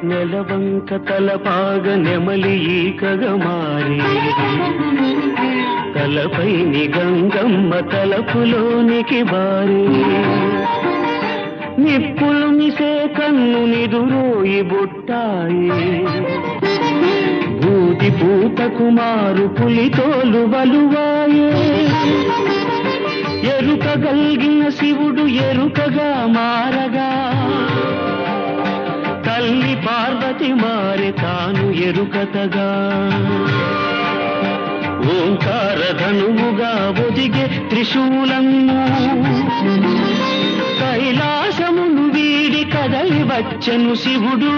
నెలవంక తలపాగ నెమలి ఈకగా మారి తలపై గంగమ్మ తలపులోనికి బారి నిప్పులు మిసే కన్ను నిదురోయి బుట్టాయి బూది పూత కుమారు పులితోలు వలువాయే ఎరుక గల్గిన శివుడు ఎరుకగా మారగా తల్లి పార్వతి మారి తాను ఎరుకతగా ఓంకార ధనువుగా ఒదిగే త్రిశూలము కైలాసమును వీడి కదలి వచ్చెను శివుడు